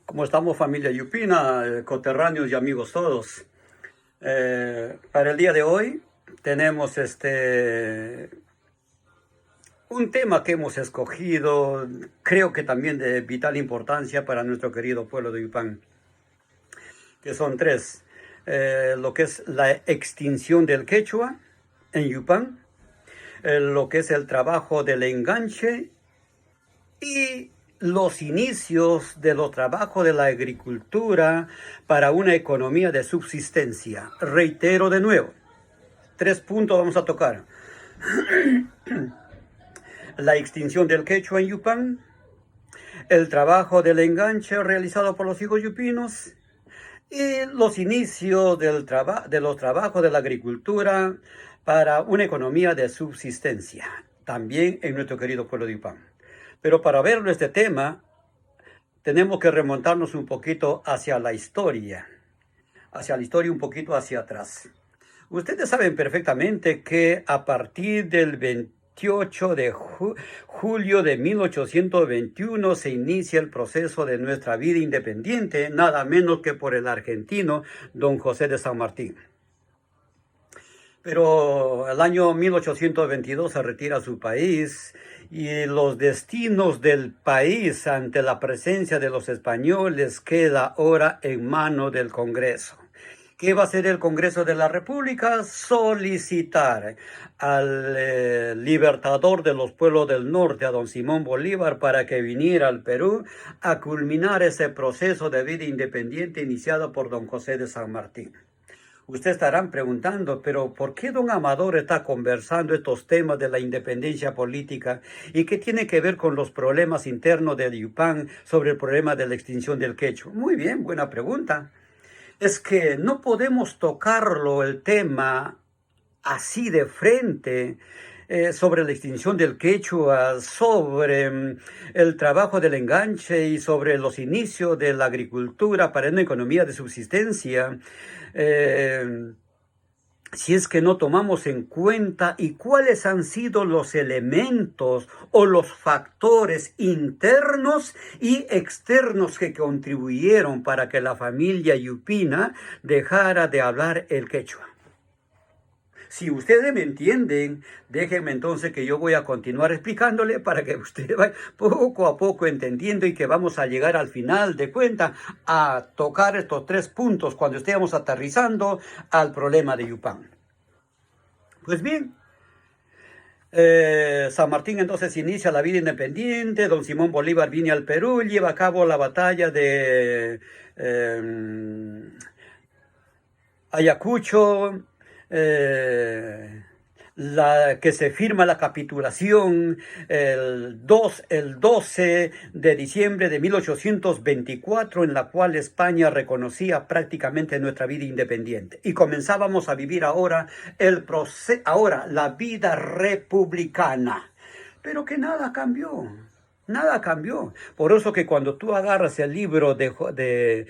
¿Cómo estamos, familia Yupina, coterráneos y amigos todos? Para el día de hoy tenemos un tema que hemos escogido, creo que también de vital importancia para nuestro querido pueblo de Yupán, que son tres. Lo que es la extinción del quechua en Yupán, lo que es el trabajo del enganche y los inicios de los trabajos de la agricultura para una economía de subsistencia. Reitero de nuevo, 3 puntos vamos a tocar. La extinción del quechua en Yupán, el trabajo del enganche realizado por los hijos yupinos y los inicios de los trabajos de la agricultura para una economía de subsistencia, también en nuestro querido pueblo de Yupán. Pero para ver este tema, tenemos que remontarnos un poquito hacia la historia un poquito hacia atrás. Ustedes saben perfectamente que a partir del 28 de julio de 1821 se inicia el proceso de nuestra vida independiente, nada menos que por el argentino don José de San Martín. Pero el año 1822 se retira a su país y los destinos del país ante la presencia de los españoles queda ahora en manos del Congreso. ¿Qué va a hacer el Congreso de la República? Solicitar al libertador de los pueblos del norte, a don Simón Bolívar, para que viniera al Perú a culminar ese proceso de vida independiente iniciado por don José de San Martín. Ustedes estarán preguntando, pero ¿por qué don Amador está conversando estos temas de la independencia política y qué tiene que ver con los problemas internos de Yupán sobre el problema de la extinción del quechua? Muy bien, buena pregunta. Es que no podemos tocarlo el tema así de frente sobre la extinción del quechua, sobre el trabajo del enganche y sobre los inicios de la agricultura para una economía de subsistencia. Si es que no tomamos en cuenta y cuáles han sido los elementos o los factores internos y externos que contribuyeron para que la familia yupina dejara de hablar el quechua. Si ustedes me entienden, déjenme entonces que yo voy a continuar explicándole para que ustedes vayan poco a poco entendiendo y que vamos a llegar al final de cuenta a tocar estos 3 puntos cuando estemos aterrizando al problema de Yupán. Pues bien, San Martín entonces inicia la vida independiente, don Simón Bolívar viene al Perú, lleva a cabo la batalla de Ayacucho, que se firma la capitulación el 12 de diciembre de 1824, en la cual España reconocía prácticamente nuestra vida independiente. Y comenzábamos a vivir ahora la vida republicana. Pero que nada cambió. Nada cambió. Por eso que cuando tú agarras el libro de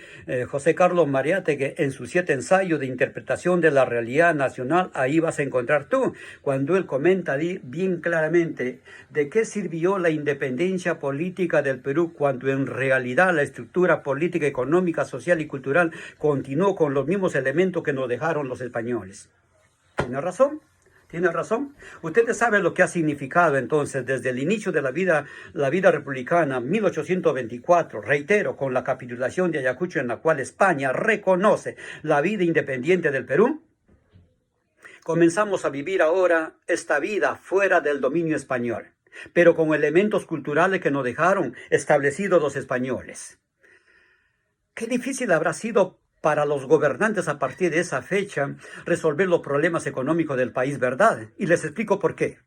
José Carlos Mariátegui en sus 7 ensayos de interpretación de la realidad nacional, ahí vas a encontrar tú, cuando él comenta bien claramente de qué sirvió la independencia política del Perú cuando en realidad la estructura política, económica, social y cultural continuó con los mismos elementos que nos dejaron los españoles. ¿Tiene razón? ¿Tiene razón? Ustedes saben lo que ha significado entonces desde el inicio de la vida republicana, 1824, reitero, con la capitulación de Ayacucho en la cual España reconoce la vida independiente del Perú. Comenzamos a vivir ahora esta vida fuera del dominio español, pero con elementos culturales que nos dejaron establecidos los españoles. Qué difícil habrá sido para los gobernantes a partir de esa fecha resolver los problemas económicos del país, ¿verdad? Y les explico por qué.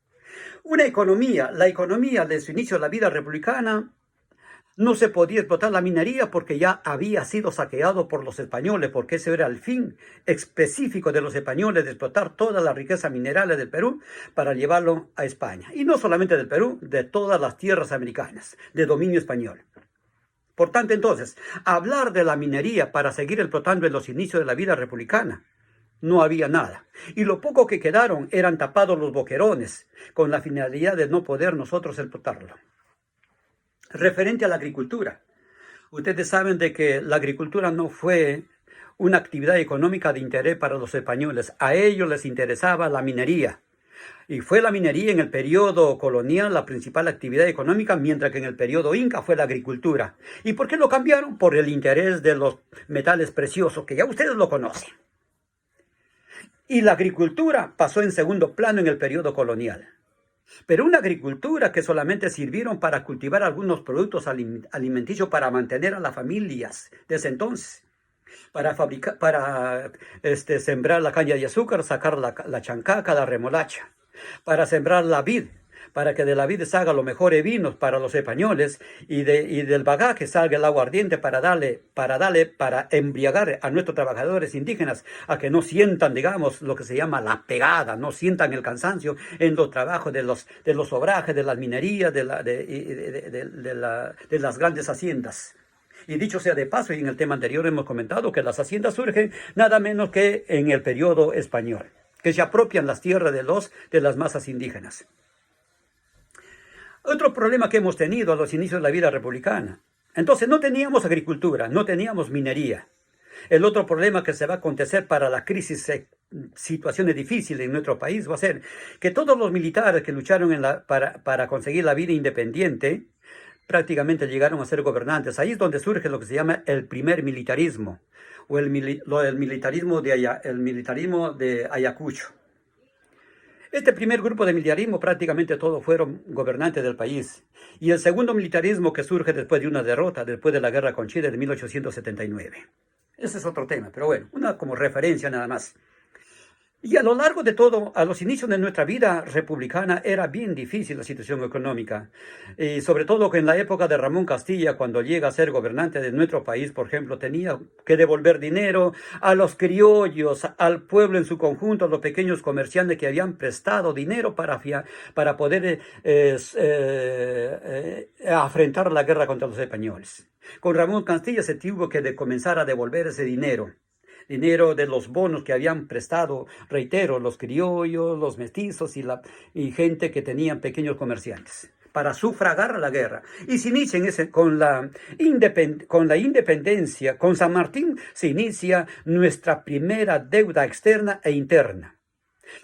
La economía desde su inicio de la vida republicana No se podía explotar la minería porque ya había sido saqueado por los españoles, porque ese era el fin específico de los españoles, de explotar toda la riqueza mineral del Perú para llevarlo a España. Y no solamente del Perú, de todas las tierras americanas, de dominio español. Por tanto, entonces, hablar de la minería para seguir explotando en los inicios de la vida republicana, no había nada. Y lo poco que quedaron eran tapados los boquerones, con la finalidad de no poder nosotros explotarlo. Referente a la agricultura, ustedes saben de que la agricultura no fue una actividad económica de interés para los españoles. A ellos les interesaba la minería. Y fue la minería en el periodo colonial la principal actividad económica, mientras que en el periodo inca fue la agricultura. ¿Y por qué lo cambiaron? Por el interés de los metales preciosos, que ya ustedes lo conocen. Y la agricultura pasó en segundo plano en el periodo colonial. Pero una agricultura que solamente sirvieron para cultivar algunos productos alimenticios para mantener a las familias de ese entonces, para fabricar, sembrar la caña de azúcar, sacar la chancaca, la remolacha, para sembrar la vid, para que de la vid salga los mejores vinos para los españoles y del bagaje salga el aguardiente para embriagar a nuestros trabajadores indígenas a que no sientan, digamos, lo que se llama la pegada, no sientan el cansancio en los trabajos de los obrajes, de las minerías, de las grandes haciendas. Y dicho sea de paso, y en el tema anterior hemos comentado que las haciendas surgen nada menos que en el periodo español, que se apropian las tierras de las masas indígenas. Otro problema que hemos tenido a los inicios de la vida republicana. Entonces no teníamos agricultura, no teníamos minería. El otro problema que se va a acontecer para la crisis, situaciones difíciles en nuestro país, va a ser que todos los militares que lucharon para conseguir la vida independiente, prácticamente llegaron a ser gobernantes. Ahí es donde surge lo que se llama el primer militarismo, o el militarismo de Ayacucho. Este primer grupo de militarismo prácticamente todos fueron gobernantes del país. Y el segundo militarismo que surge después de una derrota, después de la guerra con Chile de 1879. Ese es otro tema, pero bueno, una como referencia nada más. Y a lo largo de todo, a los inicios de nuestra vida republicana, era bien difícil la situación económica. Y sobre todo que en la época de Ramón Castilla, cuando llega a ser gobernante de nuestro país, por ejemplo, tenía que devolver dinero a los criollos, al pueblo en su conjunto, a los pequeños comerciantes que habían prestado dinero para poder afrontar la guerra contra los españoles. Con Ramón Castilla se tuvo que comenzar a devolver ese dinero de los bonos que habían prestado, reitero, los criollos, los mestizos y gente que tenían pequeños comerciantes, para sufragar la guerra. Y se inicia con la independencia, con San Martín, se inicia nuestra primera deuda externa e interna.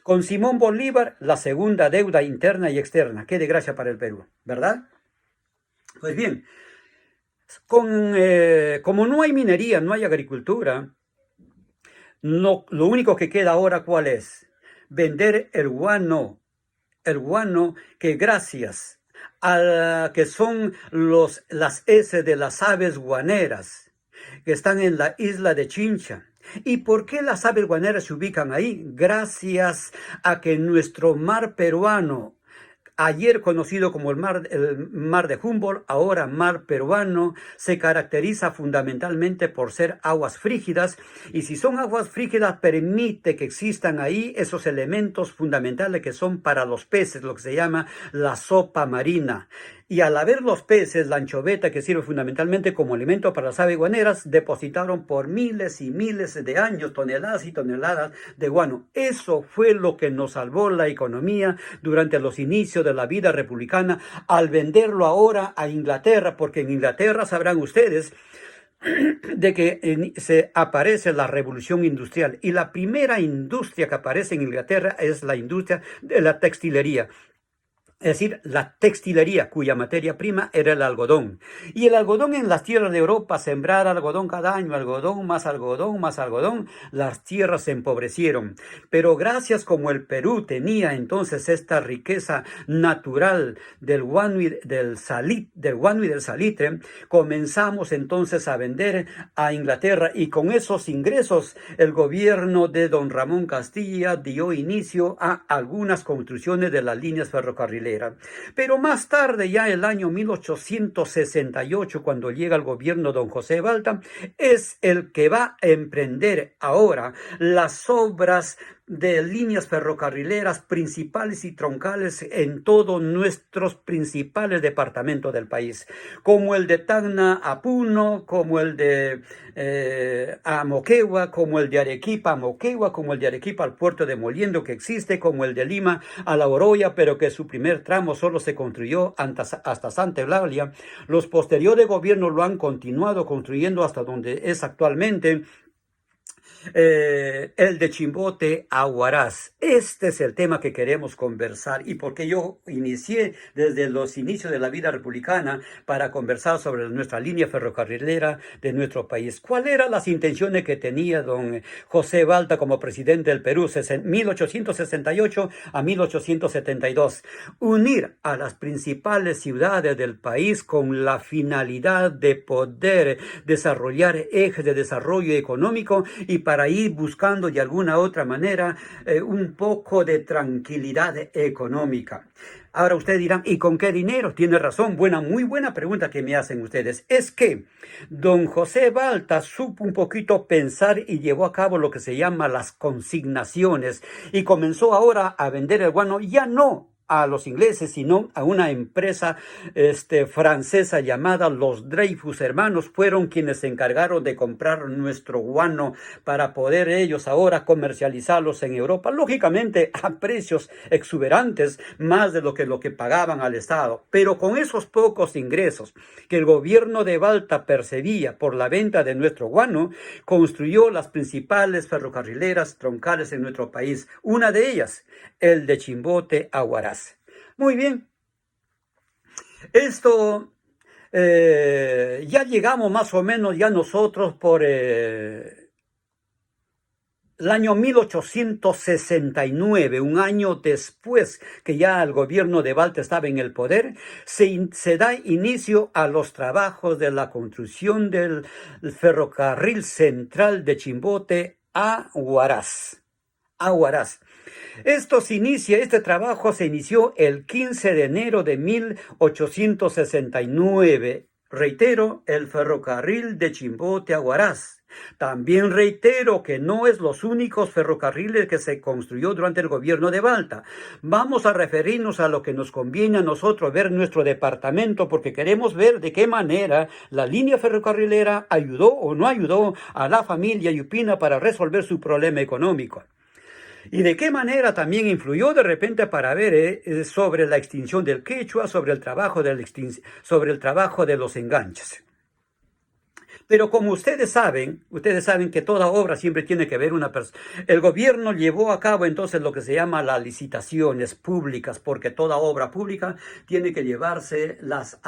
Con Simón Bolívar, la segunda deuda interna y externa. Qué desgracia para el Perú, ¿verdad? Pues bien, como no hay minería, no hay agricultura, no, lo único que queda ahora, ¿cuál es? Vender el guano que gracias a que son las heces de las aves guaneras que están en la isla de Chincha. ¿Y por qué las aves guaneras se ubican ahí? Gracias a que nuestro mar peruano, ayer conocido como el mar de Humboldt, ahora mar peruano, se caracteriza fundamentalmente por ser aguas frígidas, y si son aguas frígidas permite que existan ahí esos elementos fundamentales que son para los peces, lo que se llama la sopa marina. Y al haber los peces, la anchoveta que sirve fundamentalmente como alimento para las aves guaneras, depositaron por miles y miles de años toneladas y toneladas de guano. Eso fue lo que nos salvó la economía durante los inicios de la vida republicana, al venderlo ahora a Inglaterra, porque en Inglaterra sabrán ustedes de que se aparece la revolución industrial, y la primera industria que aparece en Inglaterra es la industria de la textilería. Es decir, la textilería, cuya materia prima era el algodón. Y el algodón en las tierras de Europa, sembrar algodón cada año, algodón, más las tierras se empobrecieron. Pero gracias como el Perú tenía entonces esta riqueza natural del guano y del salitre, comenzamos entonces a vender a Inglaterra, y con esos ingresos el gobierno de don Ramón Castilla dio inicio a algunas construcciones de las líneas ferrocarrileras. ferrocarrilera. Pero más tarde, ya el año 1868, cuando llega al gobierno don José Balta, es el que va a emprender ahora las obras de líneas ferrocarrileras principales y troncales en todos nuestros principales departamentos del país, como el de Tacna a Puno, como el de a Moquegua, como el de Arequipa a Moquegua, como el de Arequipa al puerto de Moliendo que existe, como el de Lima a La Oroya, pero que su primer tramo solo se construyó hasta Santa Eulalia. Los posteriores gobiernos lo han continuado construyendo hasta donde es actualmente, el de Chimbote a Huaraz. Este es el tema que queremos conversar y porque yo inicié desde los inicios de la vida republicana para conversar sobre nuestra línea ferrocarrilera de nuestro país. ¿Cuáles eran las intenciones que tenía don José Balta como presidente del Perú, 1868 a 1872? Unir a las principales ciudades del país con la finalidad de poder desarrollar ejes de desarrollo económico y para ir buscando de alguna otra manera un poco de tranquilidad económica. Ahora ustedes dirán, ¿y con qué dinero? Tiene razón, muy buena pregunta que me hacen ustedes. Es que don José Balta supo un poquito pensar y llevó a cabo lo que se llama las consignaciones y comenzó ahora a vender el guano ya no a los ingleses, sino a una empresa francesa llamada los Dreyfus Hermanos. Fueron quienes se encargaron de comprar nuestro guano para poder ellos ahora comercializarlos en Europa, lógicamente a precios exuberantes, más de lo que pagaban al Estado. Pero con esos pocos ingresos que el gobierno de Balta percibía por la venta de nuestro guano, construyó las principales ferrocarrileras troncales en nuestro país. Una de ellas, el de Chimbote a Huaraz. Muy bien, esto ya llegamos más o menos ya nosotros por el año 1869, un año después que ya el gobierno de Balta estaba en el poder, se da inicio a los trabajos de la construcción del ferrocarril central de Chimbote a Huaraz. Este trabajo se inició el 15 de enero de 1869. Reitero, el ferrocarril de Chimbote a Huaraz. También reitero que no es los únicos ferrocarriles que se construyó durante el gobierno de Balta. Vamos a referirnos a lo que nos conviene a nosotros ver nuestro departamento, porque queremos ver de qué manera la línea ferrocarrilera ayudó o no ayudó a la familia Yupina para resolver su problema económico. Y de qué manera también influyó de repente para ver sobre la extinción del quechua, sobre el trabajo de los enganches. Pero como ustedes saben que toda obra siempre tiene que ver una persona. El gobierno llevó a cabo entonces lo que se llama las licitaciones públicas, porque toda obra pública tiene que llevarse las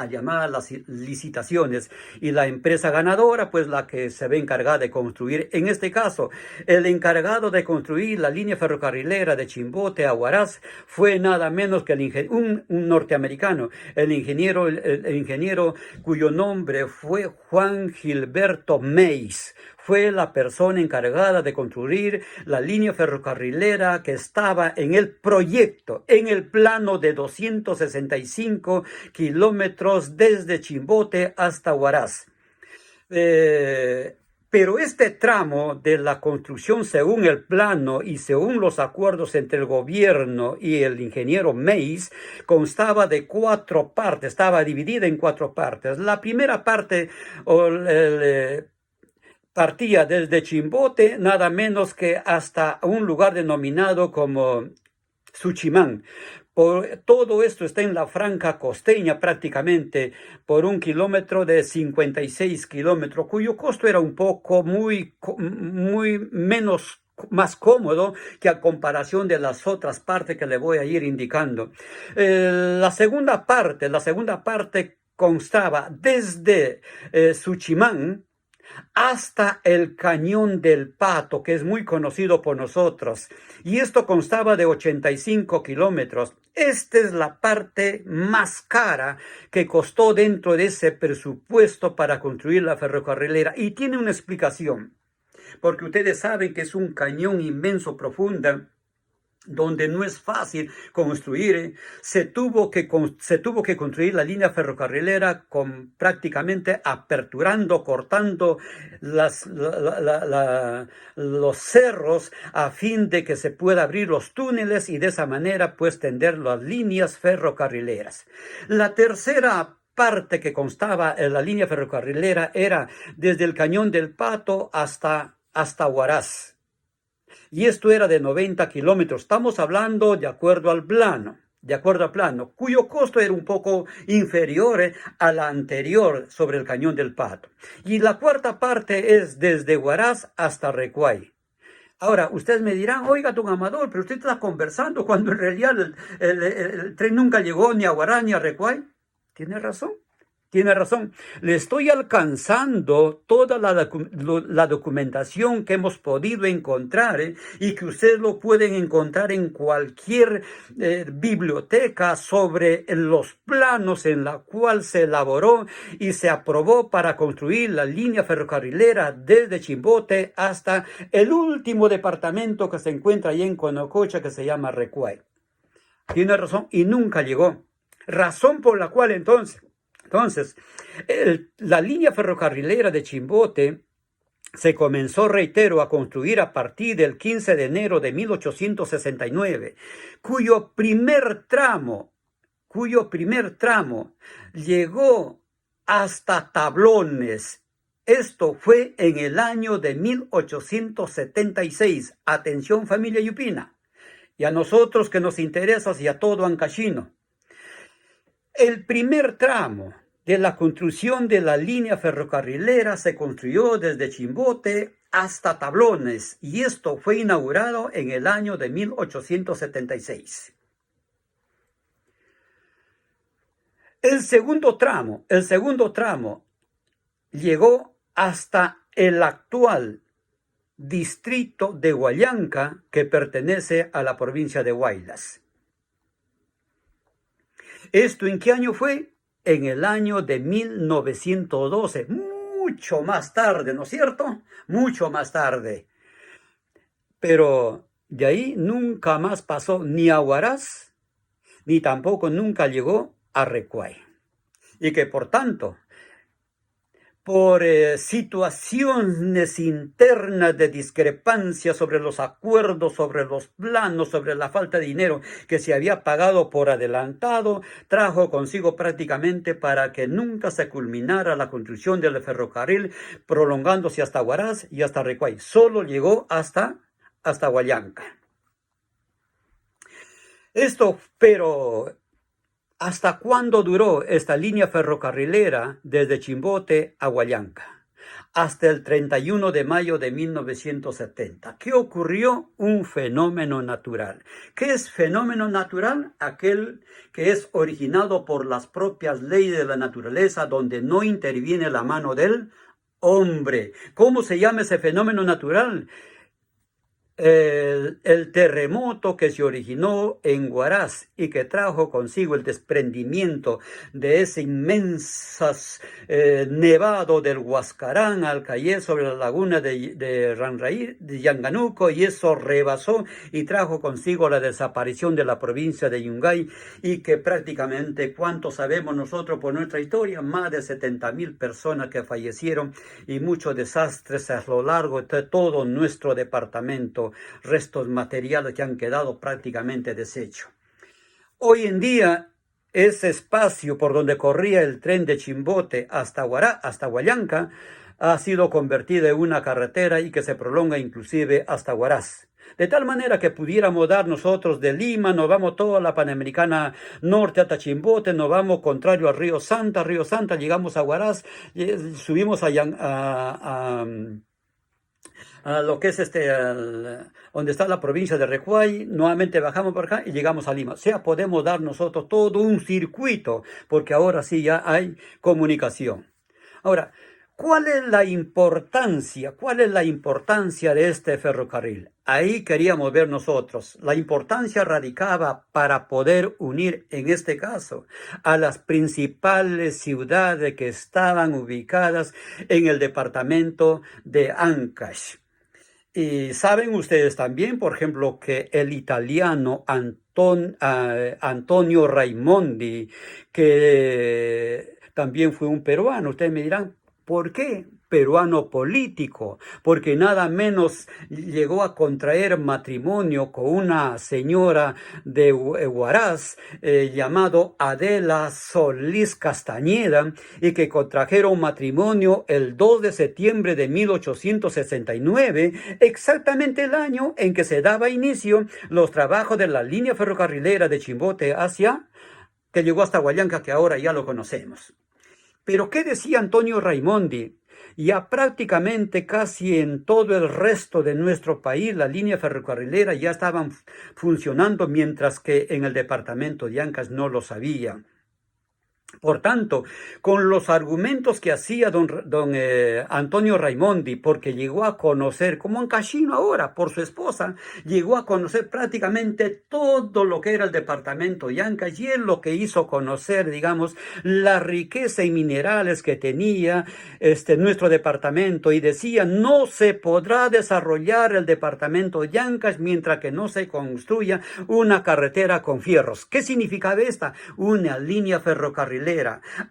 licitaciones. Y la empresa ganadora, pues la que se ve encargada de construir. En este caso, el encargado de construir la línea ferrocarrilera de Chimbote a Huaraz fue nada menos que un norteamericano, el ingeniero cuyo nombre fue Juan Gilberto Meis. Fue la persona encargada de construir la línea ferrocarrilera que estaba en el proyecto, en el plano de 265 kilómetros desde Chimbote hasta Huaraz. Pero este tramo de la construcción, según el plano y según los acuerdos entre el gobierno y el ingeniero Meis, constaba de 4 partes, estaba dividida en 4 partes. La primera parte partía desde Chimbote, nada menos que hasta un lugar denominado como Suchimán. Todo esto está en la franja costeña prácticamente por 1 kilómetro de 56 kilómetros, cuyo costo era un poco más cómodo que a comparación de las otras partes que le voy a ir indicando. La segunda parte constaba desde Suchimán hasta el Cañón del Pato, que es muy conocido por nosotros, y esto constaba de 85 kilómetros. Esta es la parte más cara que costó dentro de ese presupuesto para construir la ferrocarrilera, y tiene una explicación, porque ustedes saben que es un cañón inmenso, profundo, donde no es fácil construir, se tuvo que construir la línea ferrocarrilera con prácticamente aperturando, cortando los cerros a fin de que se pueda abrir los túneles y de esa manera pues tender las líneas ferrocarrileras. La tercera parte que constaba en la línea ferrocarrilera era desde el Cañón del Pato hasta Huaraz. Y esto era de 90 kilómetros. Estamos hablando de acuerdo al plano, cuyo costo era un poco inferior a la anterior sobre el Cañón del Pato. Y la cuarta parte es desde Huaraz hasta Recuay. Ahora, ustedes me dirán, oiga, don Amador, pero usted está conversando cuando en realidad el tren nunca llegó ni a Huaraz ni a Recuay. ¿Tiene razón? Tiene razón. Le estoy alcanzando toda la documentación que hemos podido encontrar y que ustedes lo pueden encontrar en cualquier biblioteca sobre los planos en la cual se elaboró y se aprobó para construir la línea ferrocarrilera desde Chimbote hasta el último departamento que se encuentra ahí en Conococha que se llama Recuay. Tiene razón y nunca llegó. Razón por la cual entonces, la línea ferrocarrilera de Chimbote se comenzó, reitero, a construir a partir del 15 de enero de 1869, cuyo primer tramo llegó hasta Tablones. Esto fue en el año de 1876. Atención, familia yupina, y a nosotros que nos interesa y a todo Ancashino. El primer tramo de la construcción de la línea ferrocarrilera se construyó desde Chimbote hasta Tablones y esto fue inaugurado en el año de 1876. El segundo tramo llegó hasta el actual distrito de Huallanca, que pertenece a la provincia de Huaylas. ¿Esto en qué año fue? En el año de 1912, mucho más tarde, ¿no es cierto? Mucho más tarde. Pero de ahí nunca más pasó ni a Huaraz, ni tampoco nunca llegó a Recuay. Y que por tanto, por situaciones internas de discrepancia sobre los acuerdos, sobre los planos, sobre la falta de dinero que se había pagado por adelantado, trajo consigo prácticamente para que nunca se culminara la construcción del ferrocarril, prolongándose hasta Huaraz y hasta Recuay. Solo llegó hasta Huallanca. Pero ¿hasta cuándo duró esta línea ferrocarrilera desde Chimbote a Huallanca? Hasta el 31 de mayo de 1970. ¿Qué ocurrió? Un fenómeno natural. ¿Qué es fenómeno natural? Aquel que es originado por las propias leyes de la naturaleza, donde no interviene la mano del hombre. ¿Cómo se llama ese fenómeno natural? El terremoto que se originó en Huaraz y que trajo consigo el desprendimiento de ese inmenso nevado del Huascarán al caer sobre la laguna de Ranraí, de Yanganuco, y eso rebasó y trajo consigo la desaparición de la provincia de Yungay, y que prácticamente, ¿cuánto sabemos nosotros por nuestra historia? Más de 70,000 personas que fallecieron y muchos desastres a lo largo de todo nuestro departamento. Restos materiales que han quedado prácticamente deshechos. Hoy en día, ese espacio por donde corría el tren de Chimbote hasta Huallanca ha sido convertido en una carretera y que se prolonga inclusive hasta Huaraz. De tal manera que pudiéramos dar nosotros de Lima, nos vamos toda la Panamericana Norte hasta Chimbote, nos vamos contrario a Río Santa, llegamos a Huaraz, subimos a lo que es donde está la provincia de Recuay, nuevamente bajamos por acá y llegamos a Lima. O sea, podemos dar nosotros todo un circuito, porque ahora sí ya hay comunicación. Ahora, ¿cuál es la importancia de este ferrocarril? Ahí queríamos ver nosotros. La importancia radicaba para poder unir, en este caso, a las principales ciudades que estaban ubicadas en el departamento de Ancash. Y saben ustedes también, por ejemplo, que el italiano Antonio Raimondi, que también fue un peruano, ustedes me dirán, ¿por qué? Peruano político, porque nada menos llegó a contraer matrimonio con una señora de Huaraz llamado Adela Solís Castañeda, y que contrajeron matrimonio el 2 de septiembre de 1869, exactamente el año en que se daba inicio los trabajos de la línea ferrocarrilera de Chimbote hacia, que llegó hasta Huallanca, que ahora ya lo conocemos. Pero ¿qué decía Antonio Raimondi? Ya prácticamente casi en todo el resto de nuestro país la línea ferrocarrilera ya estaban funcionando, mientras que en el departamento de Ancash no lo sabía. Por tanto, con los argumentos que hacía don Antonio Raimondi, porque llegó a conocer, como en Cachino ahora, por su esposa, llegó a conocer prácticamente todo lo que era el departamento de Ancash, y él lo que hizo conocer, digamos, la riqueza en minerales que tenía nuestro departamento, y decía, no se podrá desarrollar el departamento de Ancash mientras que no se construya una carretera con fierros. ¿Qué significaba esta? Una línea ferrocarrilera.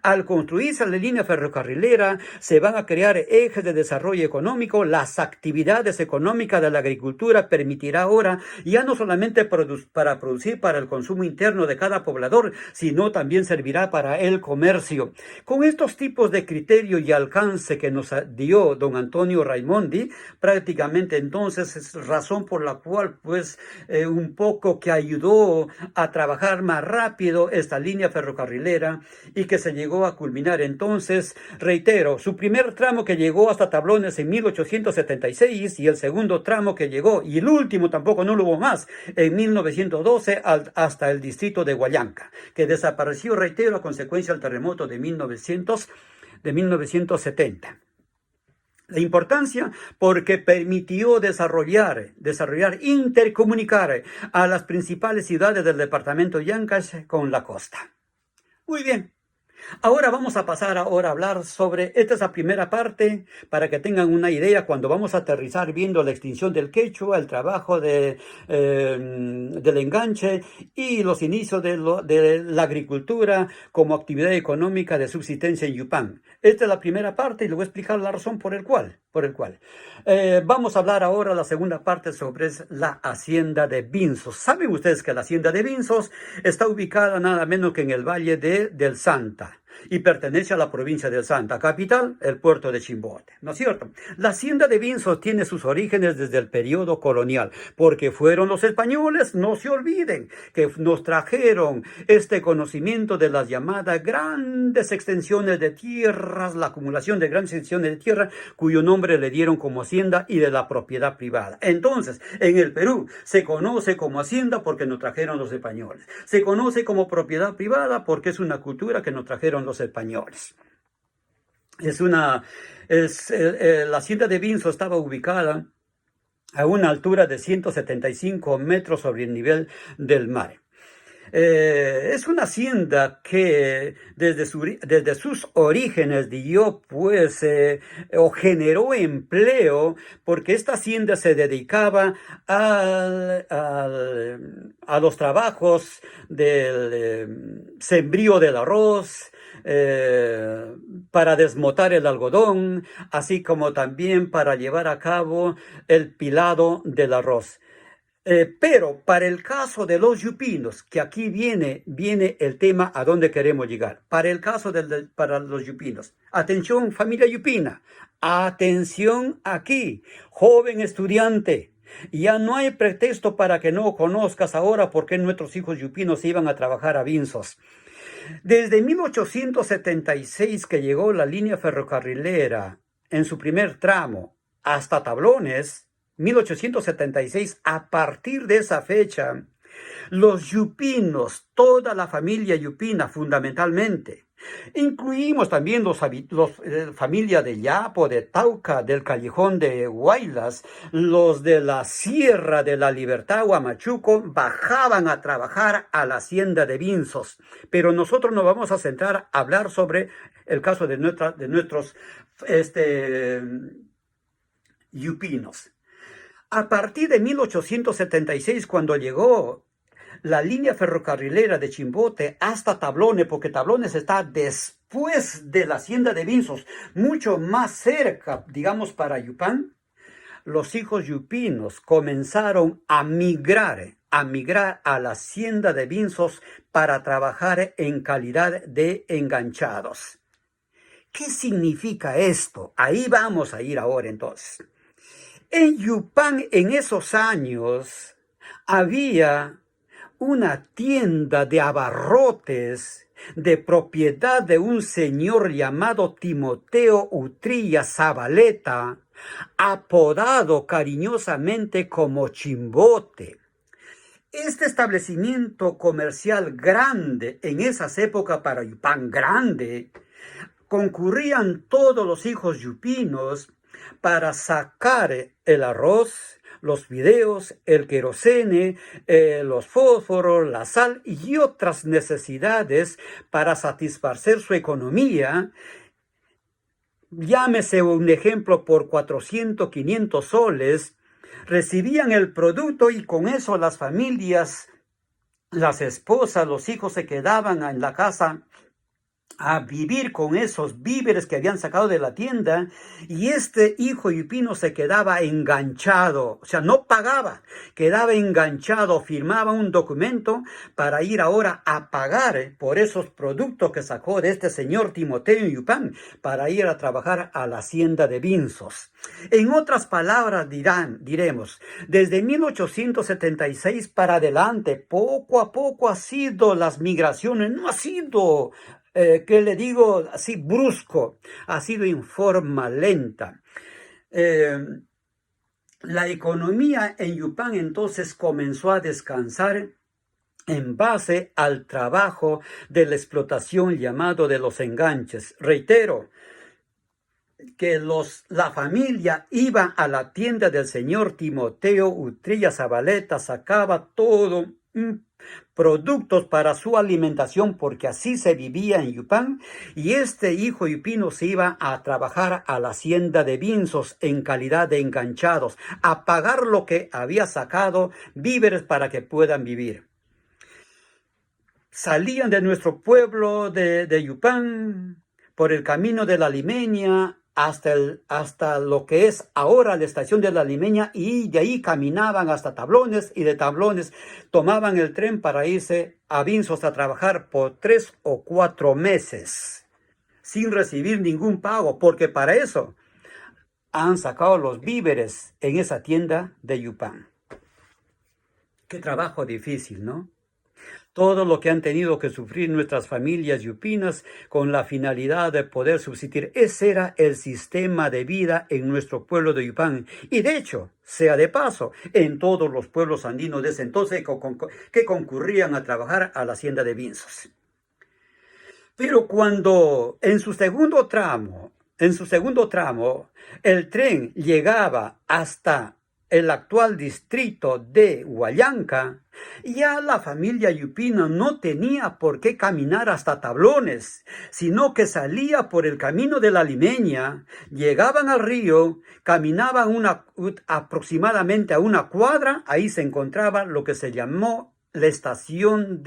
Al construirse la línea ferrocarrilera, se van a crear ejes de desarrollo económico. Las actividades económicas de la agricultura permitirá ahora ya no solamente para producir para el consumo interno de cada poblador, sino también servirá para el comercio. Con estos tipos de criterio y alcance que nos dio don Antonio Raimondi, prácticamente entonces es razón por la cual pues un poco que ayudó a trabajar más rápido esta línea ferrocarrilera, y que se llegó a culminar entonces, reitero, su primer tramo que llegó hasta Tablones en 1876, y el segundo tramo que llegó, y el último tampoco no lo hubo más, en 1912 hasta el distrito de Huallanca, que desapareció, reitero, a consecuencia del terremoto de 1970. La importancia porque permitió desarrollar, intercomunicar a las principales ciudades del departamento de Ancash con la costa. Muy bien. Ahora vamos a pasar a hablar sobre, esta es la primera parte, para que tengan una idea cuando vamos a aterrizar viendo la extinción del quechua, el trabajo del enganche y los inicios de la agricultura como actividad económica de subsistencia en Yupán. Esta es la primera parte y le voy a explicar la razón por el cual. Vamos a hablar ahora la segunda parte sobre la hacienda de Binzos. Saben ustedes que la hacienda de Binzos está ubicada nada menos que en el valle del Santa, y pertenece a la provincia del Santa, capital, el puerto de Chimbote, ¿no es cierto? La hacienda de Binzos tiene sus orígenes desde el periodo colonial, porque fueron los españoles, no se olviden, que nos trajeron este conocimiento de las llamadas grandes extensiones de tierras, la acumulación de grandes extensiones de tierra, cuyo nombre le dieron como hacienda, y de la propiedad privada. Entonces, en el Perú se conoce como hacienda porque nos trajeron los españoles. Se conoce como propiedad privada porque es una cultura que nos trajeron los españoles. La hacienda de Binzos estaba ubicada a una altura de 175 metros sobre el nivel del mar. Es una hacienda que desde sus orígenes dio o generó empleo, porque esta hacienda se dedicaba a los trabajos del sembrío del arroz, para desmotar el algodón, así como también para llevar a cabo el pilado del arroz. Pero para el caso de los yupinos, que aquí viene el tema a donde queremos llegar. Para el caso para los yupinos. Atención, familia yupina. Atención aquí, joven estudiante. Ya no hay pretexto para que no conozcas ahora por qué nuestros hijos yupinos iban a trabajar a Binzos. Desde 1876 que llegó la línea ferrocarrilera en su primer tramo hasta Tablones, 1876, a partir de esa fecha, los yupinos, toda la familia yupina fundamentalmente, incluimos también los familia de Yapo, de Tauca, del Callejón de Huaylas, los de la Sierra de la Libertad, Huamachuco, bajaban a trabajar a la hacienda de Binzos. Pero nosotros nos vamos a centrar a hablar sobre el caso de nuestros yupinos. A partir de 1876, cuando llegó la línea ferrocarrilera de Chimbote hasta Tablones, porque Tablones está después de la hacienda de Vinzos, mucho más cerca, digamos, para Yupán, los hijos yupinos comenzaron a migrar a la hacienda de Vinzos para trabajar en calidad de enganchados. ¿Qué significa esto? Ahí vamos a ir ahora entonces. En Yupán en esos años había una tienda de abarrotes de propiedad de un señor llamado Timoteo Utrilla Zabaleta, apodado cariñosamente como Chimbote. Este establecimiento comercial grande, en esas épocas para Yupán grande, concurrían todos los hijos yupinos para sacar el arroz, los fideos, el querosene, los fósforos, la sal y otras necesidades para satisfacer su economía. Llámese un ejemplo por 400, 500 soles, recibían el producto y con eso las familias, las esposas, los hijos se quedaban en la casa a vivir con esos víveres que habían sacado de la tienda, y este hijo yupino se quedaba enganchado, o sea, no pagaba, quedaba enganchado, firmaba un documento para ir ahora a pagar por esos productos que sacó de este señor Timoteo Yupán para ir a trabajar a la hacienda de Vinzos. En otras palabras diremos, desde 1876 para adelante, poco a poco ha sido las migraciones, no ha sido que le digo así brusco, ha sido en forma lenta. La economía en Yupán entonces comenzó a descansar en base al trabajo de la explotación llamado de los enganches. Reitero que la familia iba a la tienda del señor Timoteo Utrilla Zabaleta, sacaba todo productos para su alimentación, porque así se vivía en Yupán, y este hijo yupino se iba a trabajar a la hacienda de Vinzos en calidad de enganchados, a pagar lo que había sacado, víveres para que puedan vivir. Salían de nuestro pueblo de Yupán por el camino de la Limeña hasta lo que es ahora la estación de la Limeña, y de ahí caminaban hasta Tablones, y de Tablones tomaban el tren para irse a Vinzos a trabajar por 3 o 4 meses sin recibir ningún pago, porque para eso han sacado los víveres en esa tienda de Yupán. Qué trabajo difícil, ¿no? Todo lo que han tenido que sufrir nuestras familias yupinas con la finalidad de poder subsistir. Ese era el sistema de vida en nuestro pueblo de Yupán. Y de hecho, sea de paso, en todos los pueblos andinos de ese entonces que concurrían a trabajar a la hacienda de Vinzos. Pero cuando en su segundo tramo, el tren llegaba hasta el actual distrito de Huallanca, ya la familia yupina no tenía por qué caminar hasta Tablones, sino que salía por el camino de la Limeña, llegaban al río, caminaban aproximadamente a 1 cuadra, ahí se encontraba lo que se llamó la estación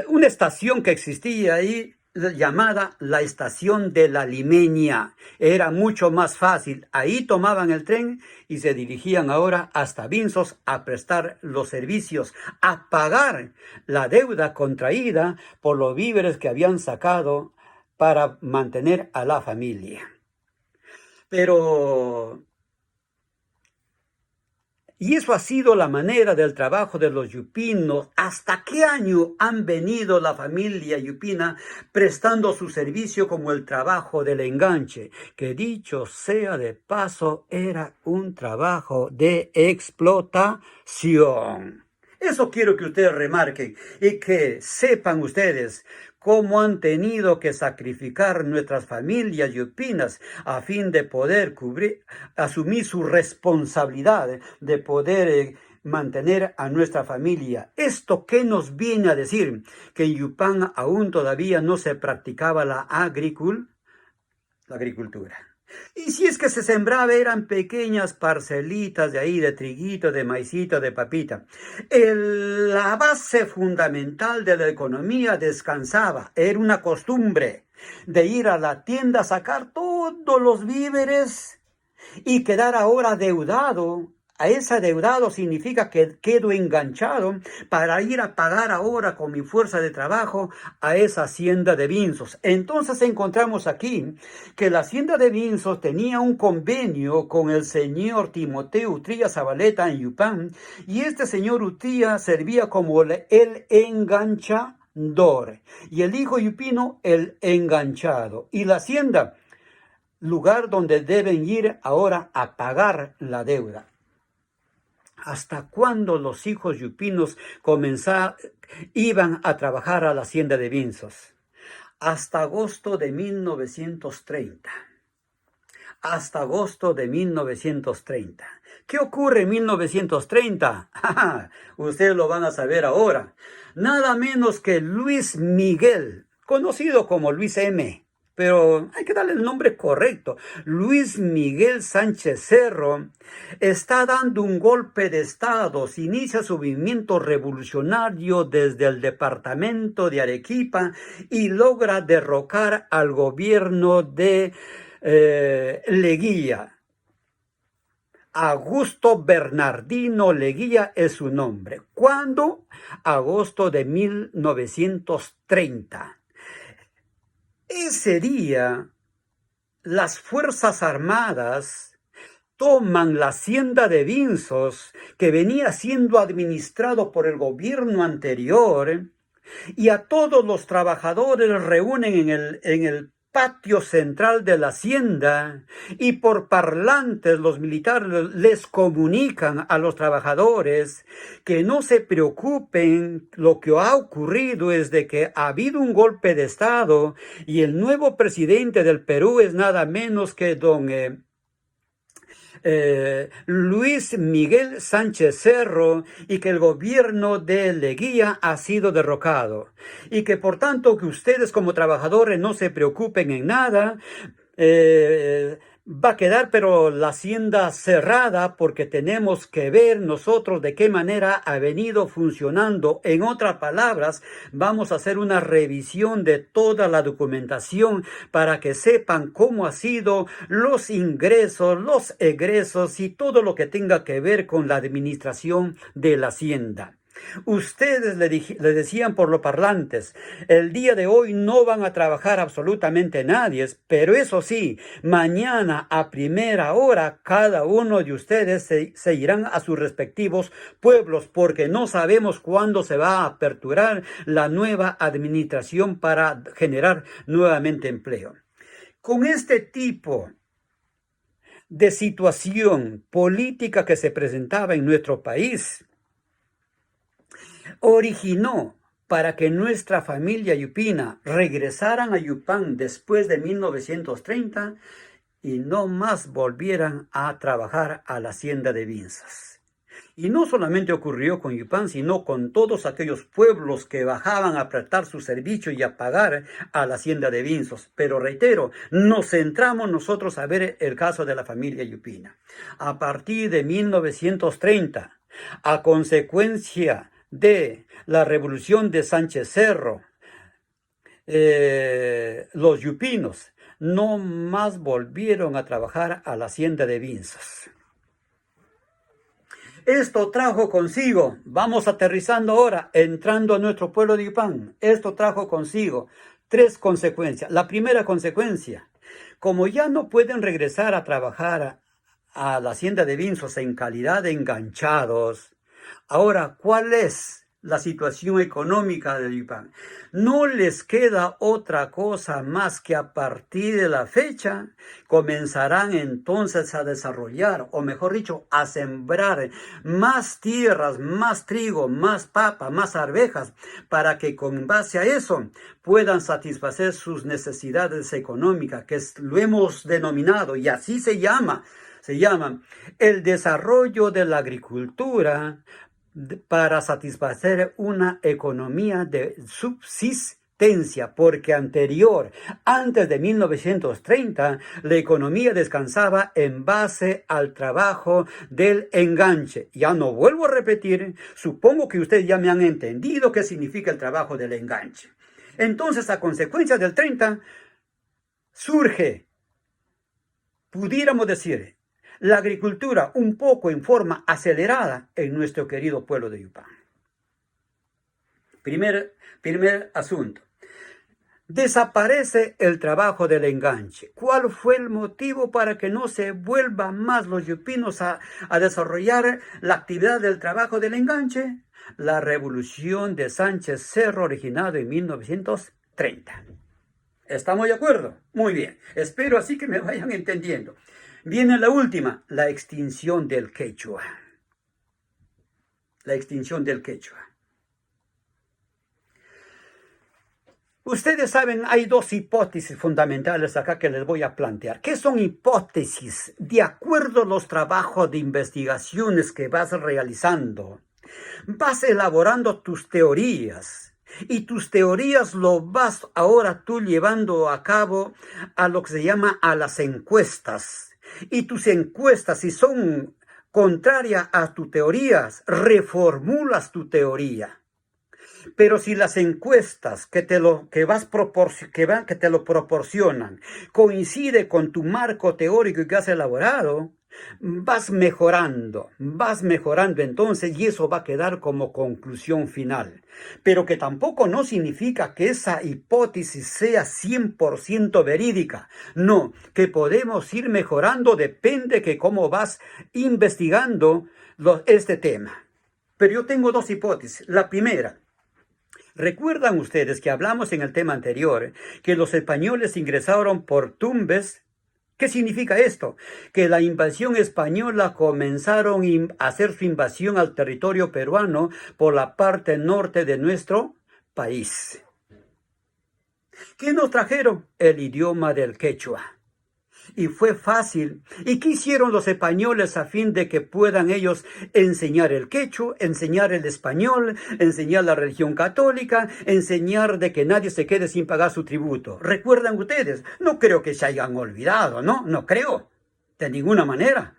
una estación que existía ahí, llamada la estación de la Limeña. Era mucho más fácil. Ahí tomaban el tren y se dirigían ahora hasta Vinzos a prestar los servicios, a pagar la deuda contraída por los víveres que habían sacado para mantener a la familia. Y eso ha sido la manera del trabajo de los yupinos. ¿Hasta qué año han venido la familia yupina prestando su servicio como el trabajo del enganche? Que dicho sea de paso, era un trabajo de explotación. Eso quiero que ustedes remarquen y que sepan ustedes cómo han tenido que sacrificar nuestras familias yupinas a fin de poder asumir su responsabilidad de poder mantener a nuestra familia. ¿Esto qué nos viene a decir? Que en Yupán aún todavía no se practicaba la agricultura. la agricultura. Y si es que se sembraba, eran pequeñas parcelitas de ahí, de triguito, de maicito, de papita. La base fundamental de la economía descansaba. Era una costumbre de ir a la tienda a sacar todos los víveres y quedar ahora deudado. A ese adeudado significa que quedo enganchado para ir a pagar ahora con mi fuerza de trabajo a esa hacienda de Vinzos. Entonces encontramos aquí que la hacienda de Vinzos tenía un convenio con el señor Timoteo Utría Zabaleta en Yupán, y este señor Utría servía como el enganchador y el hijo yupino el enganchado. Y la hacienda, lugar donde deben ir ahora a pagar la deuda. ¿Hasta cuándo los hijos yupinos iban a trabajar a la hacienda de Vinzos? Hasta agosto de 1930. Hasta agosto de 1930. ¿Qué ocurre en 1930? Ustedes lo van a saber ahora. Nada menos que Luis Miguel, conocido como Luis M., pero hay que darle el nombre correcto. Luis Miguel Sánchez Cerro está dando un golpe de Estado. Se inicia su movimiento revolucionario desde el departamento de Arequipa y logra derrocar al gobierno de Leguía. Augusto Bernardino Leguía es su nombre. ¿Cuándo? Agosto de 1930. Ese día, las Fuerzas Armadas toman la hacienda de Vinzos, que venía siendo administrado por el gobierno anterior, y a todos los trabajadores reúnen en el patio central de la hacienda, y por parlantes los militares les comunican a los trabajadores que no se preocupen. Lo que ha ocurrido es de que ha habido un golpe de Estado y el nuevo presidente del Perú es nada menos que don Luis Miguel Sánchez Cerro, y que el gobierno de Leguía ha sido derrocado, y que por tanto que ustedes como trabajadores no se preocupen en nada. Va a quedar pero la hacienda cerrada, porque tenemos que ver nosotros de qué manera ha venido funcionando. En otras palabras, vamos a hacer una revisión de toda la documentación para que sepan cómo ha sido los ingresos, los egresos y todo lo que tenga que ver con la administración de la hacienda. Ustedes le decían por los parlantes: el día de hoy no van a trabajar absolutamente nadie, pero eso sí, mañana a primera hora cada uno de ustedes se irán a sus respectivos pueblos, porque no sabemos cuándo se va a aperturar la nueva administración para generar nuevamente empleo. Con este tipo de situación política que se presentaba en nuestro país, originó para que nuestra familia yupina regresaran a Yupán después de 1930 y no más volvieran a trabajar a la hacienda de Vinzas. Y no solamente ocurrió con Yupán, sino con todos aquellos pueblos que bajaban a prestar su servicio y a pagar a la hacienda de Vinzos. Pero reitero, nos centramos nosotros a ver el caso de la familia yupina. A partir de 1930, a consecuencia de la revolución de Sánchez Cerro, los yupinos no más volvieron a trabajar a la hacienda de Vinzos. Esto trajo consigo, vamos aterrizando ahora, entrando a nuestro pueblo de Yupán, esto trajo consigo 3 consecuencias. La primera consecuencia: como ya no pueden regresar a trabajar a la hacienda de Vinzos en calidad de enganchados, ahora, ¿cuál es la situación económica de Yupán? No les queda otra cosa más que a partir de la fecha comenzarán entonces a desarrollar, o mejor dicho, a sembrar más tierras, más trigo, más papa, más arvejas, para que con base a eso puedan satisfacer sus necesidades económicas, que lo hemos denominado, y así se llama el desarrollo de la agricultura para satisfacer una economía de subsistencia. existencia, porque antes de 1930, la economía descansaba en base al trabajo del enganche. Ya no vuelvo a repetir, supongo que ustedes ya me han entendido qué significa el trabajo del enganche. Entonces, a consecuencia del 30, surge, pudiéramos decir, la agricultura un poco en forma acelerada en nuestro querido pueblo de Yupán. Primer asunto. Desaparece el trabajo del enganche. ¿Cuál fue el motivo para que no se vuelvan más los yupinos a desarrollar la actividad del trabajo del enganche? La revolución de Sánchez Cerro, originada en 1930. ¿Estamos de acuerdo? Muy bien. Espero así que me vayan entendiendo. Viene la última, la extinción del quechua. La extinción del quechua. Ustedes saben, hay dos hipótesis fundamentales acá que les voy a plantear. ¿Qué son hipótesis? De acuerdo a los trabajos de investigaciones que vas realizando, vas elaborando tus teorías. Y tus teorías lo vas ahora tú llevando a cabo a lo que se llama a las encuestas. Y tus encuestas, si son contrarias a tus teorías, reformulas tu teoría. Pero si las encuestas que te lo proporcionan coincide con tu marco teórico que has elaborado, vas mejorando entonces, y eso va a quedar como conclusión final. Pero que tampoco no significa que esa hipótesis sea 100% verídica. No, que podemos ir mejorando, depende de cómo vas investigando este tema. Pero yo tengo dos hipótesis. La primera, ¿recuerdan ustedes que hablamos en el tema anterior que los españoles ingresaron por Tumbes? ¿Qué significa esto? Que la invasión española comenzaron a hacer su invasión al territorio peruano por la parte norte de nuestro país. ¿Qué nos trajeron? El idioma del quechua. Y fue fácil. ¿Y qué hicieron los españoles a fin de que puedan ellos enseñar el quechua, enseñar el español, enseñar la religión católica, enseñar de que nadie se quede sin pagar su tributo? ¿Recuerdan ustedes? No creo que se hayan olvidado, ¿no? No creo. De ninguna manera.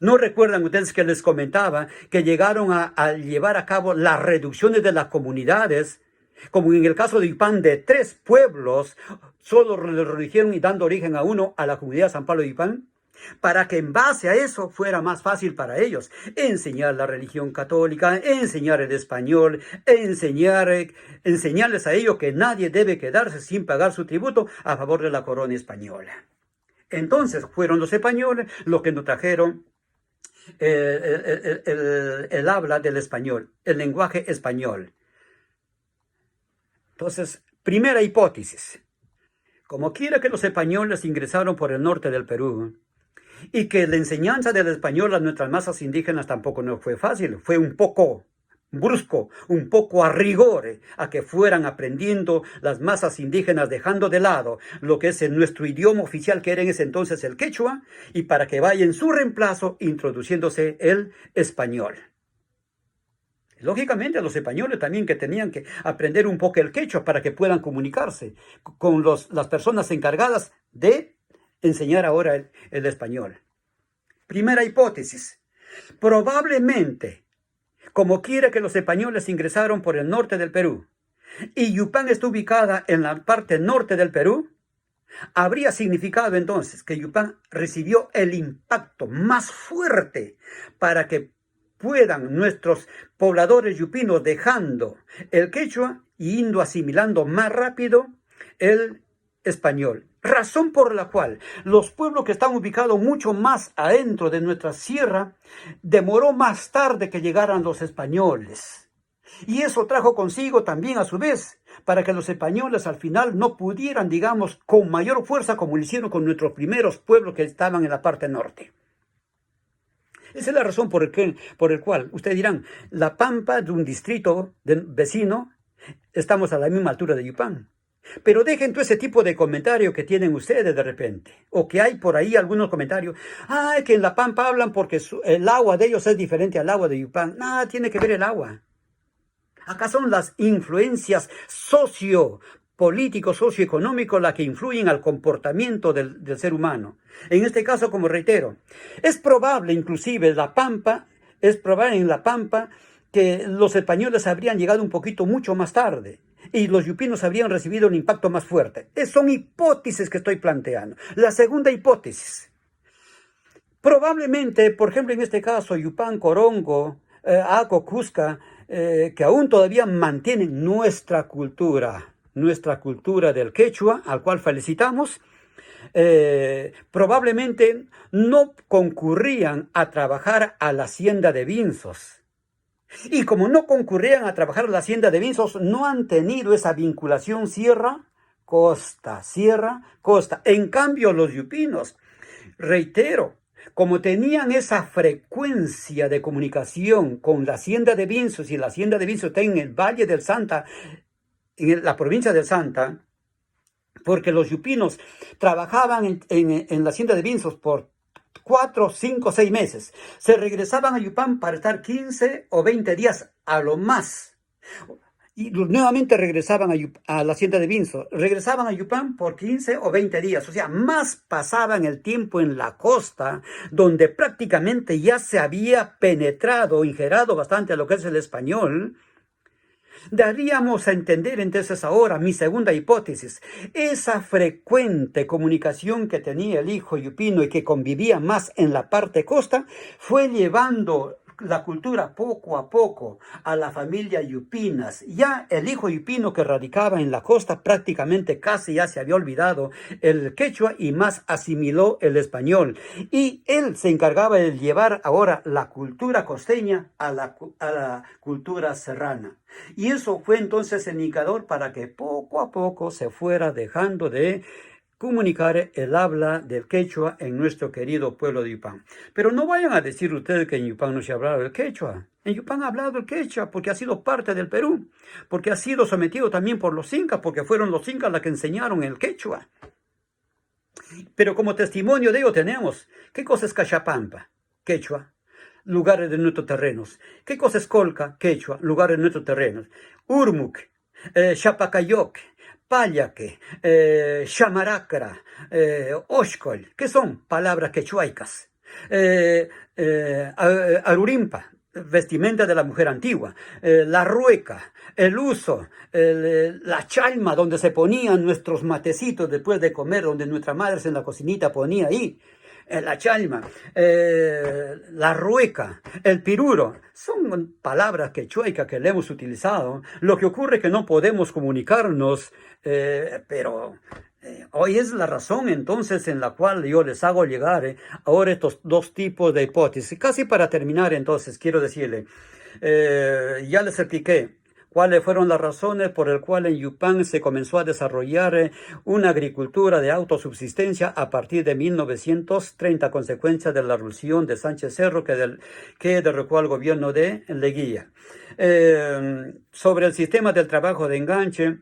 ¿No recuerdan ustedes que les comentaba que llegaron a llevar a cabo las reducciones de las comunidades? Como en el caso de Yupán, de 3 pueblos, solo le redujeron y dando origen a uno, a la comunidad de San Pablo de Yupán, para que en base a eso fuera más fácil para ellos enseñar la religión católica, enseñar el español, enseñarles a ellos que nadie debe quedarse sin pagar su tributo a favor de la corona española. Entonces fueron los españoles los que nos trajeron el habla del español, el lenguaje español. Entonces, primera hipótesis. Como quiera que los españoles ingresaron por el norte del Perú y que la enseñanza del español a nuestras masas indígenas tampoco no fue fácil, fue un poco brusco, un poco a rigor, a que fueran aprendiendo las masas indígenas, dejando de lado lo que es nuestro idioma oficial, que era en ese entonces el quechua, y para que vaya en su reemplazo introduciéndose el español. Lógicamente los españoles también que tenían que aprender un poco el quechua para que puedan comunicarse con las personas encargadas de enseñar ahora el español. Primera hipótesis. Probablemente, como quiera que los españoles ingresaron por el norte del Perú y Yupán está ubicada en la parte norte del Perú, habría significado entonces que Yupán recibió el impacto más fuerte para que puedan nuestros pobladores yupinos dejando el quechua y yendo asimilando más rápido el español. Razón por la cual los pueblos que están ubicados mucho más adentro de nuestra sierra demoró más tarde que llegaran los españoles. Y eso trajo consigo también a su vez para que los españoles al final no pudieran, digamos, con mayor fuerza como lo hicieron con nuestros primeros pueblos que estaban en la parte norte. Esa es la razón por el cual, ustedes dirán, La Pampa de un distrito vecino, estamos a la misma altura de Yupán. Pero dejen todo ese tipo de comentario que tienen ustedes de repente, o que hay por ahí algunos comentarios, que en La Pampa hablan porque el agua de ellos es diferente al agua de Yupán. Nada tiene que ver el agua. Acá son las influencias sociopolíticos, socioeconómicos las que influyen al comportamiento del ser humano. En este caso, como reitero, es probable inclusive en La Pampa que los españoles habrían llegado un poquito mucho más tarde y los yupinos habrían recibido un impacto más fuerte. Son hipótesis que estoy planteando. La segunda hipótesis. Probablemente, por ejemplo, en este caso, Yupán, Corongo, Aco, Cusca, que aún todavía mantienen nuestra cultura del quechua, al cual felicitamos, probablemente no concurrían a trabajar a la hacienda de Vinzos. Y como no concurrían a trabajar a la hacienda de Vinzos, no han tenido esa vinculación sierra-costa. En cambio, los yupinos, reitero, como tenían esa frecuencia de comunicación con la hacienda de Vinzos, y la hacienda de Vinzos está en el Valle del Santa, en la provincia del Santa, porque los yupinos trabajaban en la hacienda de Vinzos por 4, 5, 6 meses. Se regresaban a Yupán para estar 15 o 20 días a lo más. Y nuevamente regresaban a la hacienda de Vinzos. Regresaban a Yupán por 15 o 20 días. O sea, más pasaban el tiempo en la costa, donde prácticamente ya se había penetrado, ingerado bastante a lo que es el español. Daríamos a entender entonces ahora mi segunda hipótesis. Esa frecuente comunicación que tenía el hijo yupino y que convivía más en la parte costa fue llevando la cultura poco a poco a la familia Yupinas. Ya el hijo yupino que radicaba en la costa prácticamente casi ya se había olvidado el quechua y más asimiló el español. Y él se encargaba de llevar ahora la cultura costeña a la cultura serrana. Y eso fue entonces el indicador para que poco a poco se fuera dejando de comunicar el habla del quechua en nuestro querido pueblo de Yupán. Pero no vayan a decir ustedes que en Yupán no se ha hablado el quechua. En Yupán ha hablado el quechua porque ha sido parte del Perú, porque ha sido sometido también por los incas, porque fueron los incas los que enseñaron el quechua. Pero como testimonio de ello tenemos, ¿qué cosa es Cachapampa? Quechua. Lugares de nuestros terrenos. ¿Qué cosa es Colca? Quechua. Lugares de nuestros terrenos. Urmuc, Chapacayoc, Payaque, Chamaracra, Oshkol, que son palabras quechuaicas. Arurimpa, vestimenta de la mujer antigua. La rueca, el uso, la chalma donde se ponían nuestros matecitos después de comer, donde nuestra madre en la cocinita ponía ahí. La chalma, la rueca, el piruro, son palabras quechuaicas que le hemos utilizado. Lo que ocurre es que no podemos comunicarnos, pero hoy es la razón entonces en la cual yo les hago llegar ahora estos dos tipos de hipótesis. Casi para terminar entonces quiero decirle, ya les expliqué cuáles fueron las razones por las cuales en Yupán se comenzó a desarrollar una agricultura de autosubsistencia a partir de 1930, a consecuencia de la revolución de Sánchez Cerro que derrocó al gobierno de Leguía. Sobre el sistema del trabajo de enganche,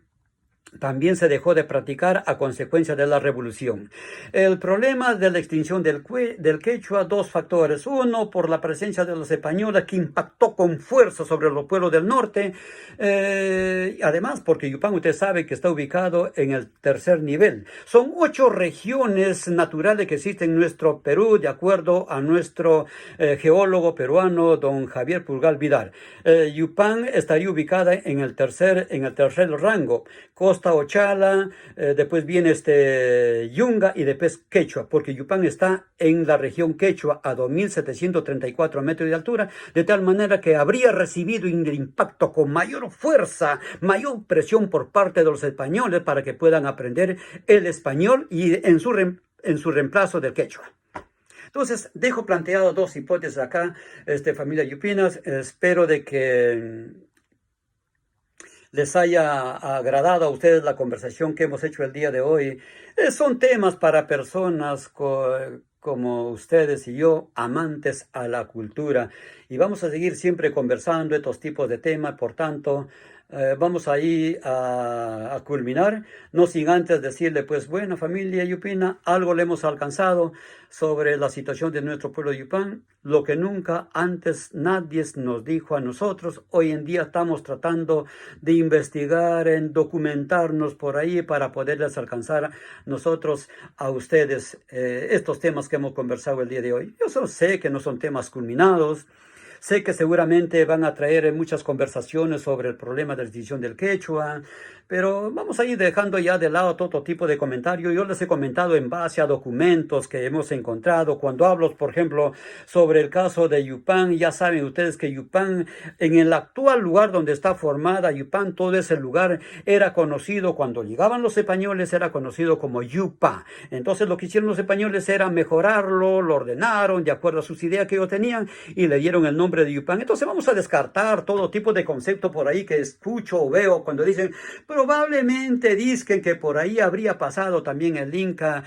también se dejó de practicar a consecuencia de la revolución. El problema de la extinción del quechua, dos factores. Uno, por la presencia de los españoles que impactó con fuerza sobre los pueblos del norte. Además, porque Yupán, usted sabe que está ubicado en el tercer nivel. Son 8 regiones naturales que existen en nuestro Perú, de acuerdo a nuestro geólogo peruano, don Javier Pulgar Vidal. Yupán estaría ubicada en el tercer rango. Costa Ochala, después viene Yunga y después Quechua, porque Yupán está en la región Quechua a 2.734 metros de altura, de tal manera que habría recibido el impacto con mayor fuerza, mayor presión por parte de los españoles para que puedan aprender el español y en su reemplazo del quechua. Entonces, dejo planteado dos hipótesis acá, familia Yupinas. Espero de que les haya agradado a ustedes la conversación que hemos hecho el día de hoy. Son temas para personas como ustedes y yo, amantes a la cultura. Y vamos a seguir siempre conversando estos tipos de temas. Por tanto, vamos ahí a culminar, no sin antes decirle, pues bueno, familia Yupina, algo le hemos alcanzado sobre la situación de nuestro pueblo Yupán, lo que nunca antes nadie nos dijo a nosotros. Hoy en día estamos tratando de investigar, en documentarnos por ahí para poderles alcanzar nosotros a ustedes estos temas que hemos conversado el día de hoy. Yo solo sé que no son temas culminados. Sé que seguramente van a traer muchas conversaciones sobre el problema de la decisión del quechua, pero vamos a ir dejando ya de lado todo tipo de comentario. Yo les he comentado en base a documentos que hemos encontrado. Cuando hablo, por ejemplo, sobre el caso de Yupán, ya saben ustedes que Yupán, en el actual lugar donde está formada Yupán, todo ese lugar era conocido, cuando llegaban los españoles, era conocido como Yupa. Entonces lo que hicieron los españoles era mejorarlo, lo ordenaron de acuerdo a sus ideas que ellos tenían y le dieron el nombre de Yupán. Entonces vamos a descartar todo tipo de concepto por ahí que escucho o veo cuando dicen, probablemente dicen que por ahí habría pasado también el Inca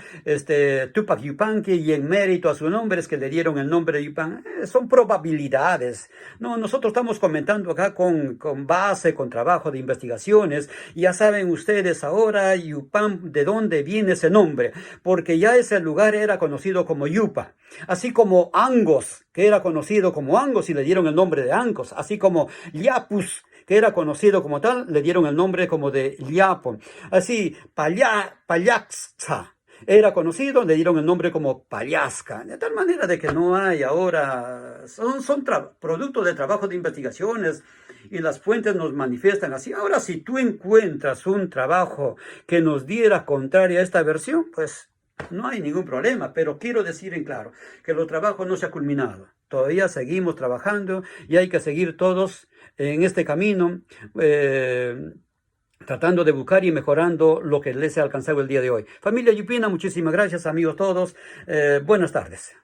Tupac Yupanqui y en mérito a su nombre es que le dieron el nombre de Yupán. Son probabilidades. No, nosotros estamos comentando acá con base, con trabajo de investigaciones. Ya saben ustedes ahora Yupán, de dónde viene ese nombre, porque ya ese lugar era conocido como Yupa, así como Angos, que era conocido como Angos y le dieron el nombre de Angos, así como Yapus, que era conocido como tal, le dieron el nombre como de Liapo. Así, Payaxa era conocido, le dieron el nombre como Payasca. De tal manera de que no hay ahora, son productos de trabajo de investigaciones y las fuentes nos manifiestan así. Ahora, si tú encuentras un trabajo que nos diera contraria a esta versión, pues no hay ningún problema, pero quiero decir en claro que el trabajo no se ha culminado. Todavía seguimos trabajando y hay que seguir todos en este camino, tratando de buscar y mejorando lo que les he alcanzado el día de hoy. Familia Yupina, muchísimas gracias, amigos todos. Buenas tardes.